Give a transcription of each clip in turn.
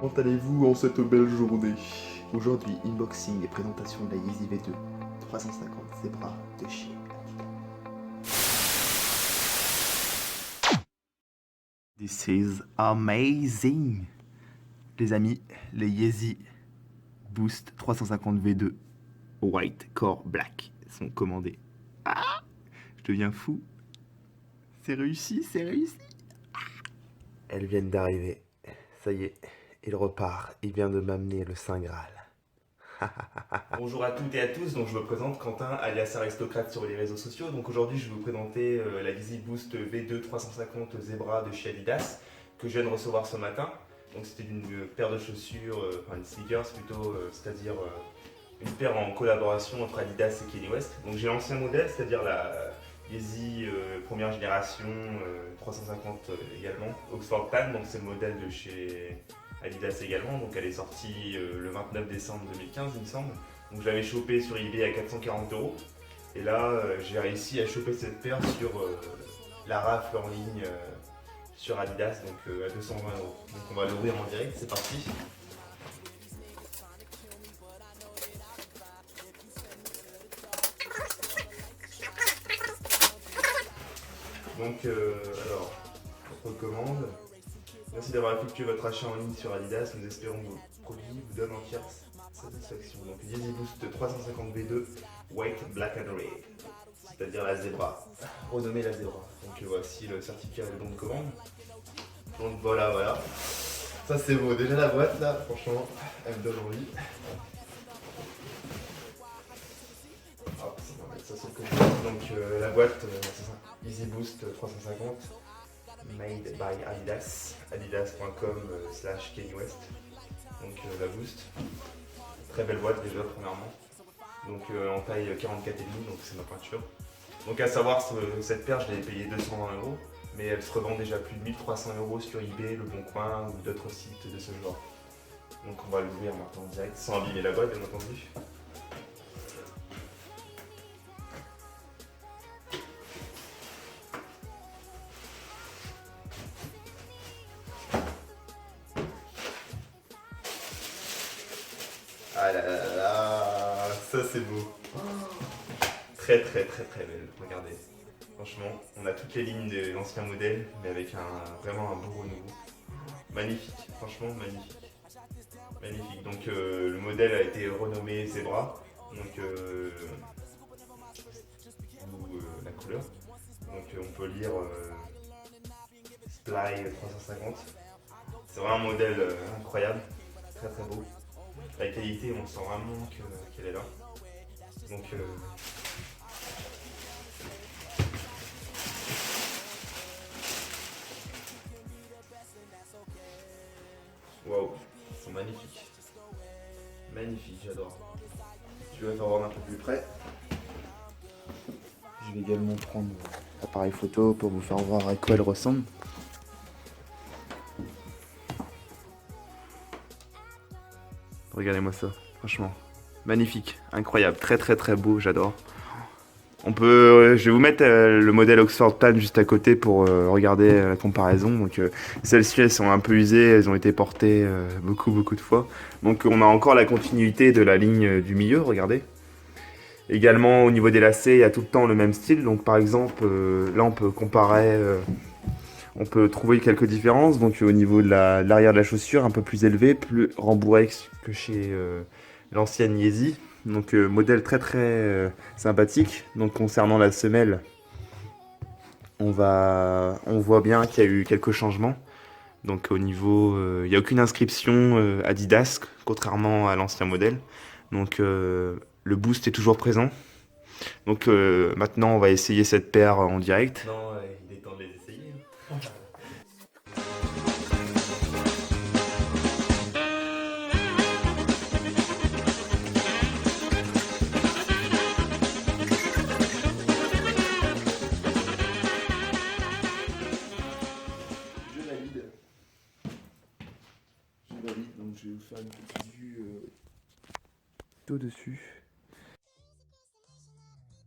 Comment allez-vous en cette belle journée? Aujourd'hui, unboxing et présentation de la Yeezy V2 350 Zebra de chez Adidas. This is amazing! Les amis, les Yeezy Boost 350 V2 White Core Black sont commandés. Ah! Je deviens fou. C'est réussi, c'est réussi. Elles viennent d'arriver. Ça y est, il repart. Il vient de m'amener le Saint Graal. Bonjour à toutes et à tous, donc je me présente Quentin alias Aristocrate sur les réseaux sociaux. Donc aujourd'hui je vais vous présenter la Yeezy Boost V2 350 Zebra de chez Adidas que je viens de recevoir ce matin. Donc c'était une paire de chaussures, enfin une sneakers plutôt, c'est-à-dire une paire en collaboration entre Adidas et Kanye West. Donc j'ai l'ancien modèle, c'est-à-dire la Yeezy première génération 350 également, Oxford Tan, donc c'est le modèle de chez Adidas également, donc elle est sortie le 29 décembre 2015 il me semble. Donc je l'avais chopé sur eBay à 440 €. Et là j'ai réussi à choper cette paire sur la rafle en ligne sur Adidas, donc à 220 €. Donc on va l'ouvrir en direct, c'est parti. Donc alors, votre commande. Merci d'avoir effectué votre achat en ligne sur Adidas. Nous espérons que vos produits vous donnent entière satisfaction. Donc Yeezy Boost 350 V2 White, Black and Red, c'est-à-dire la zébra, renommée la zébra. Donc voici le certificat de bon de commande. Donc voilà. Ça c'est beau. Déjà la boîte là, franchement, elle me donne envie. Hop, on va mettre ça sur le côté. Donc la boîte, c'est ça. Yeezy Boost 350. Made by Adidas, adidas.com/Kanye West. Donc la Boost, très belle boîte déjà premièrement. Donc en taille 44,5, donc c'est ma pointure. Donc à savoir, cette paire je l'avais payée 220 €, mais elle se revend déjà plus de 1300 € sur eBay, Le Bon Coin ou d'autres sites de ce genre. Donc on va l'ouvrir maintenant en direct, sans abîmer la boîte bien entendu. Ah là là là, ça c'est beau. Très belle, regardez. Franchement, on a toutes les lignes de l'ancien modèle, mais avec vraiment un beau renouveau. Magnifique, franchement magnifique. Magnifique. Donc le modèle a été renommé Zebra, donc la couleur. Donc on peut lire Sply 350. C'est vraiment un modèle incroyable, très beau. La qualité, on sent vraiment qu'elle est là. Donc waouh, ils sont magnifiques. Magnifique, j'adore. Je vais faire voir un peu plus près. Je vais également prendre l'appareil photo pour vous faire voir à quoi elle ressemble. Regardez-moi ça, franchement. Magnifique, incroyable, très beau, j'adore. Je vais vous mettre le modèle Oxford Tan juste à côté pour regarder la comparaison. Donc celles-ci elles sont un peu usées, elles ont été portées beaucoup de fois. Donc on a encore la continuité de la ligne du milieu, regardez. Également au niveau des lacets, il y a tout le temps le même style. Donc par exemple, là on peut comparer, on peut trouver quelques différences. Donc au niveau de l'arrière de la chaussure, un peu plus élevé, plus rembourré que chez l'ancienne Yeezy. Donc modèle très sympathique. Donc concernant la semelle, on voit bien qu'il y a eu quelques changements. Donc au niveau, il n'y a aucune inscription Adidas, contrairement à l'ancien modèle. Donc le boost est toujours présent. Donc maintenant on va essayer cette paire en direct. Non, il est temps de les essayer. Je valide, donc je vais vous faire une petite vue tout dessus.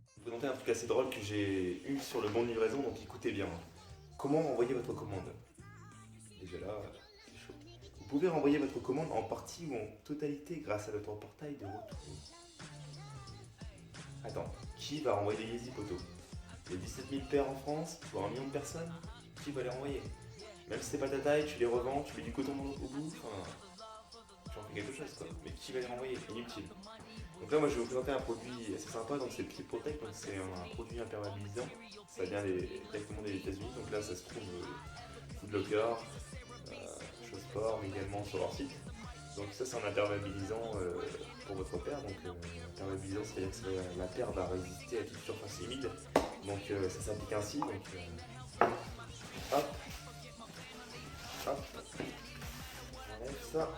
Je vais vous présenter un truc assez drôle que j'ai eu sur le bon de livraison, donc écoutez bien. Comment envoyer votre commande? Déjà là, c'est chaud. Vous pouvez renvoyer votre commande en partie ou en totalité grâce à notre portail de retour. Attends, qui va renvoyer des Yeezy poteaux? Il y a 17 000 paires en France pour 1 million de personnes. Qui va les renvoyer? Même si c'est pas ta taille, tu les revends, tu mets du coton au bout, enfin, tu en fais quelque chose quoi. Mais qui va les renvoyer? Inutile. Donc là moi je vais vous présenter un produit assez sympa, donc c'est le Clip Protect, donc c'est un produit imperméabilisant. Ça vient directement des États-Unis, donc là ça se trouve Food Locker, Chose Sport, mais également sur leur site. Donc ça c'est un imperméabilisant pour votre paire, donc imperméabilisant c'est-à-dire que la paire va résister à toute surface humide. Donc ça s'applique ainsi, donc hop, hop, on enlève ça,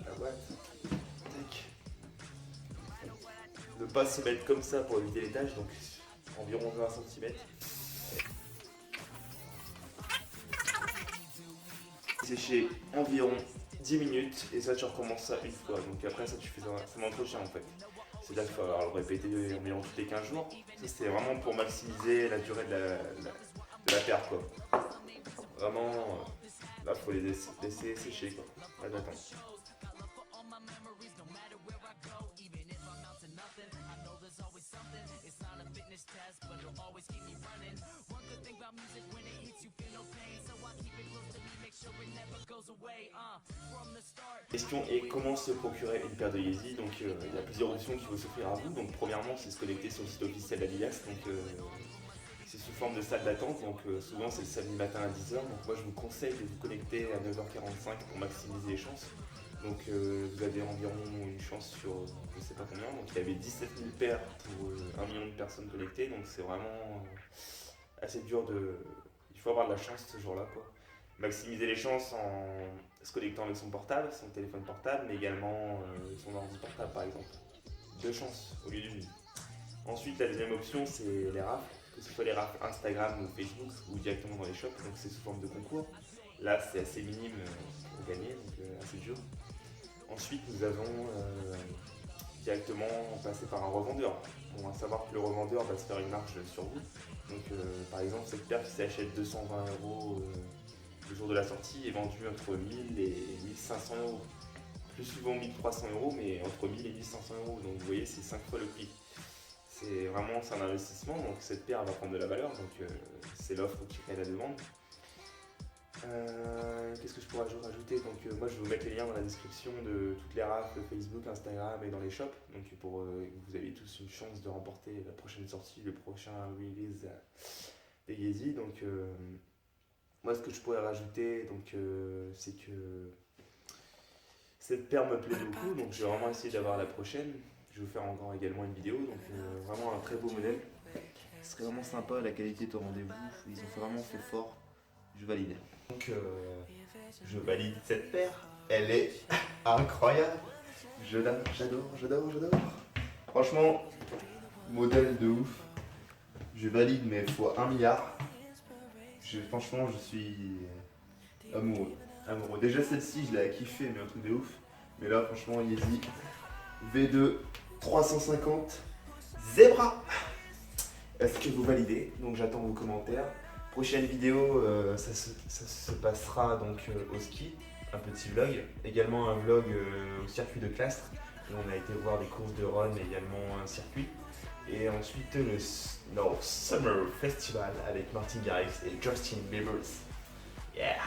la boîte, tac. Ne pas se mettre comme ça pour éviter les taches, donc environ 20 cm. Sécher environ 10 minutes et ça tu recommences ça une fois, donc après ça tu fais ça l'entretien en fait. C'est-à-dire qu'il faut le répéter environ tous les 15 jours. Ça c'est vraiment pour maximiser la durée de la paire quoi. Vraiment, là faut les laisser sécher quoi, pas d'attendre. La question est comment se procurer une paire de Yeezy. Donc il y a plusieurs options qui vont s'offrir à vous. Donc premièrement c'est se connecter sur le site officiel d'Adidas. Donc c'est sous forme de salle d'attente. Donc souvent c'est le samedi matin à 10h. Donc moi je vous conseille de vous connecter à 9h45 pour maximiser les chances. Donc vous avez environ une chance sur je sais pas combien. Donc il y avait 17 000 paires pour 1 million de personnes connectées. Donc c'est vraiment assez dur de... Il faut avoir de la chance ce jour-là quoi. Maximiser les chances en se connectant avec son portable, son téléphone portable, mais également son ordi portable par exemple. 2 chances au lieu d'une. Ensuite, la deuxième option, c'est les rafles, que ce soit les rafles Instagram ou Facebook ou directement dans les shops, donc c'est sous forme de concours. Là, c'est assez minime pour gagner, donc assez dur. Ensuite, nous avons directement passé par un revendeur. On va savoir que le revendeur va se faire une marge sur vous. Donc, par exemple, cette paire qui s'achète 220 € le jour de la sortie est vendue entre 1000 et 1500 €. Plus souvent 1300 €, mais entre 1000 et 1500 €. Donc vous voyez, c'est 5 fois le prix. C'est vraiment un investissement, donc cette paire va prendre de la valeur, donc c'est l'offre qui crée la demande. Qu'est-ce que je pourrais rajouter? Donc moi je vais vous mettre les liens dans la description de toutes les rafles Facebook, Instagram et dans les shops, donc pour vous avez tous une chance de remporter la prochaine sortie, le prochain release des Yeezy. Donc moi ce que je pourrais rajouter, donc c'est que cette paire me plaît beaucoup, donc je vais vraiment essayer d'avoir la prochaine. Je vais vous faire encore également une vidéo, donc vraiment un très beau modèle. Ce serait vraiment sympa, la qualité est au rendez-vous, ils ont vraiment fait fort, je valide. Donc je valide cette paire, elle est incroyable, j'adore. Franchement, modèle de ouf, je valide mais fois 1 milliard. Franchement je suis amoureux. Déjà celle-ci je l'ai kiffé mais un truc de ouf. Mais là franchement Yeezy V2 350 Zebra. Est-ce que vous validez? Donc j'attends vos commentaires. Prochaine vidéo, ça se passera donc au ski, un petit vlog. Également un vlog au circuit de Castres. On a été voir des courses de run et également un circuit. Et ensuite le Summer Festival avec Martin Garrix et Justin Bieber. Yeah!